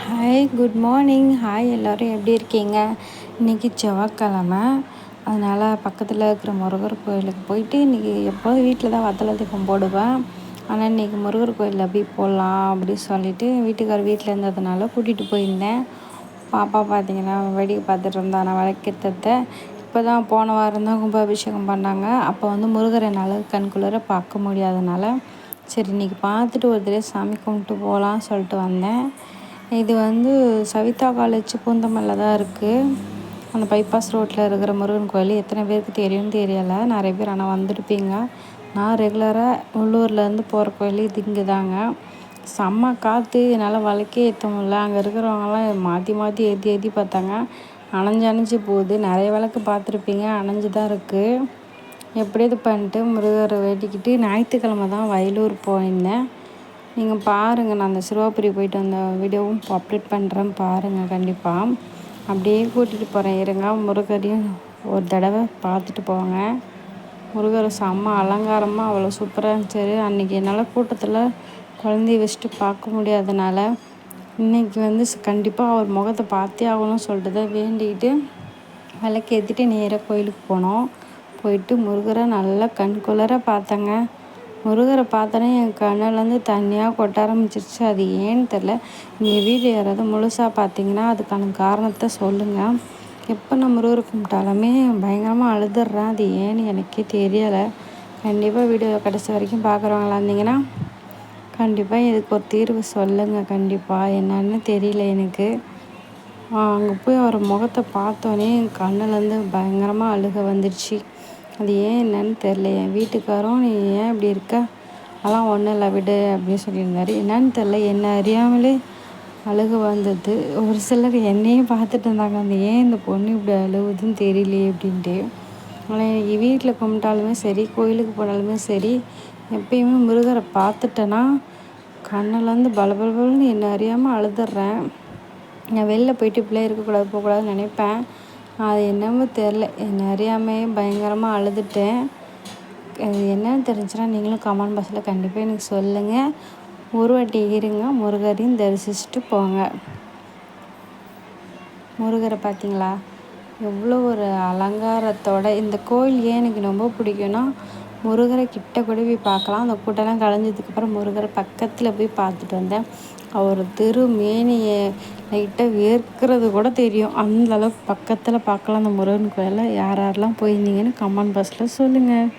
Hi, good morning. Hi, எல்லோரும் எப்படி இருக்கீங்க? இன்றைக்கி செவ்வாய்க்கிழமை, அதனால் பக்கத்தில் இருக்கிற முருகர் கோயிலுக்கு போயிட்டு இன்றைக்கி எப்போதும் வீட்டில் தான் வத்தலை தீபம் போடுவேன். ஆனால் இன்றைக்கி முருகர் கோயிலில் அப்படி போடலாம் அப்படி சொல்லிவிட்டு வீட்டுக்கார் வீட்டில் இருந்ததுனால கூட்டிகிட்டு போயிருந்தேன். பாப்பா பார்த்திங்கன்னா வேடிக்கை பார்த்துட்டு இருந்தா. நான் விளக்கேற்றத்தை இப்போ தான் போன வாரம் தான் கும்பாபிஷேகம் பண்ணாங்க. அப்போ முருகரை என்னால் கண்குளிர பார்க்க முடியாதனால சரி இன்றைக்கி பார்த்துட்டு ஒரு தடவை சாமி கும்பிட்டு போகலான்னு சொல்லிட்டு வந்தேன். இது சவிதா காலேஜ் பூந்தமல்லில் தான் இருக்குது. அந்த பைபாஸ் ரோட்டில் இருக்கிற முருகன் கோயில் எத்தனை பேருக்கு தெரியும்னு தெரியலை. நிறைய பேர் ஆனால் வந்திருப்பீங்க. நான் ரெகுலராக உள்ளூர்லேருந்து போகிற கோயில் இது இங்கே தாங்க. செம்ம காற்று, என்னால் விளக்கே ஏற்ற முடியல. அங்கே இருக்கிறவங்களாம் மாற்றி மாற்றி ஏற்றி பார்த்தாங்க. அணைஞ்சு போகுது. நிறைய விளக்கு பார்த்துருப்பீங்க, அணைஞ்சு தான் இருக்குது. எப்படியாவது பண்ணிட்டு முருகரை வேண்டிக்கிட்டு ஞாயிற்றுக்கிழமை தான் வயலூர் போயிருந்தேன். நீங்கள் பாருங்கள், நான் அந்த சிறுவாபுரி போயிட்டு அந்த வீடியோவும் அப்டேட் பண்ணுறேன், பாருங்கள் கண்டிப்பாக. அப்படியே கூட்டிகிட்டு போகிறேன் இருங்க. முருகரையும் ஒரு தடவை பார்த்துட்டு போங்க. முருகர் செம்ம அலங்காரமாக அவ்வளோ சூப்பராக இருந்துச்சு. அன்றைக்கி என்னால் கூட்டத்தில் குழந்தைய வச்சுட்டு பார்க்க முடியாதனால இன்றைக்கி கண்டிப்பாக அவர் முகத்தை பார்த்தே ஆகணும்னு சொல்லிட்டு தான் வேண்டிக்கிட்டு விளக்கேற்றிட்டு நேராக கோயிலுக்கு போனோம். போயிட்டு முருகரை நல்லா கண்குளிர பார்த்தேங்க. முருகரை பார்த்தோன்னே என் கண்ணிலேருந்து தண்ணியாக கொட்ட ஆரம்பிச்சிருச்சு. அது ஏன்னு தெரில. நீங்கள் வீடியோ யாராவது முழுசாக பார்த்தீங்கன்னா அதுக்கான காரணத்தை சொல்லுங்கள். எப்போ நான் முருகரை கும்பிட்டாலுமே பயங்கரமாக அழுதுடுறேன். அது ஏன்னு எனக்கே தெரியலை. கண்டிப்பாக வீடியோ கடைசி வரைக்கும் பார்க்குறவங்களா இருந்தீங்கன்னா கண்டிப்பாக இதுக்கு ஒரு தீர்வு சொல்லுங்கள். கண்டிப்பாக என்னன்னு தெரியல எனக்கு. அங்கே போய் அவர் முகத்தை பார்த்தோன்னே என் கண்ணிலேருந்து பயங்கரமாக அழுக வந்துடுச்சு. அது ஏன் என்னன்னு தெரில. என் வீட்டுக்காரும் நீ ஏன் இப்படி இருக்க, அதெல்லாம் ஒன்றும் இல்லை விடு அப்படின்னு சொல்லியிருந்தாரு. என்னன்னு தெரில, என்னை அறியாமலே அழுக வந்தது. ஒரு சிலர் என்னையும் பார்த்துட்டு இருந்தாங்க, அந்த ஏன் இந்த பொண்ணு இப்படி அழுகுதுன்னு தெரியலையே அப்படின்ட்டு. ஆனால் எனக்கு வீட்டில் கும்பிட்டாலுமே சரி, கோயிலுக்கு போனாலுமே சரி, எப்பயுமே முருகரை பார்த்துட்டேன்னா கண்ணிலேருந்து பலபலன்னு என்னை அறியாமல் அழுதுடுறேன். நான் வெளில போயிட்டு இப்படிலாம் இருக்கக்கூடாது போகக்கூடாதுன்னு நினைப்பேன். அது என்னமோ தெரில, என்னை அறியாமையே பயங்கரமாக அழுதுட்டேன். அது என்னன்னு தெரிஞ்சுன்னா நீங்களும் கமெண்ட் பாக்ஸில் கண்டிப்பாக எனக்கு சொல்லுங்கள். ஒரு வாட்டி இருங்க, முருகரையும் தரிசிச்சுட்டு போங்க. முருகரை பார்த்தீங்களா எவ்வளோ ஒரு அலங்காரத்தோட. இந்த கோயில் ஏன் எனக்கு ரொம்ப பிடிக்கும்னா, முருகரை கிட்ட கூட போய் பார்க்கலாம். அந்த கூட்டம்லாம் கலைஞ்சதுக்கப்புறம் முருகரை பக்கத்தில் போய் பார்த்துட்டு வந்தேன். அவர் திருமேனியை லைட்டாக வேர்க்கிறது கூட தெரியும். அந்தளவுக்கு பக்கத்தில் பார்க்கலாம் அந்த முருகன் கோயிலில். யாரெல்லாம் போயிருந்தீங்கன்னு கமெண்ட் பாக்ஸில் சொல்லுங்கள்.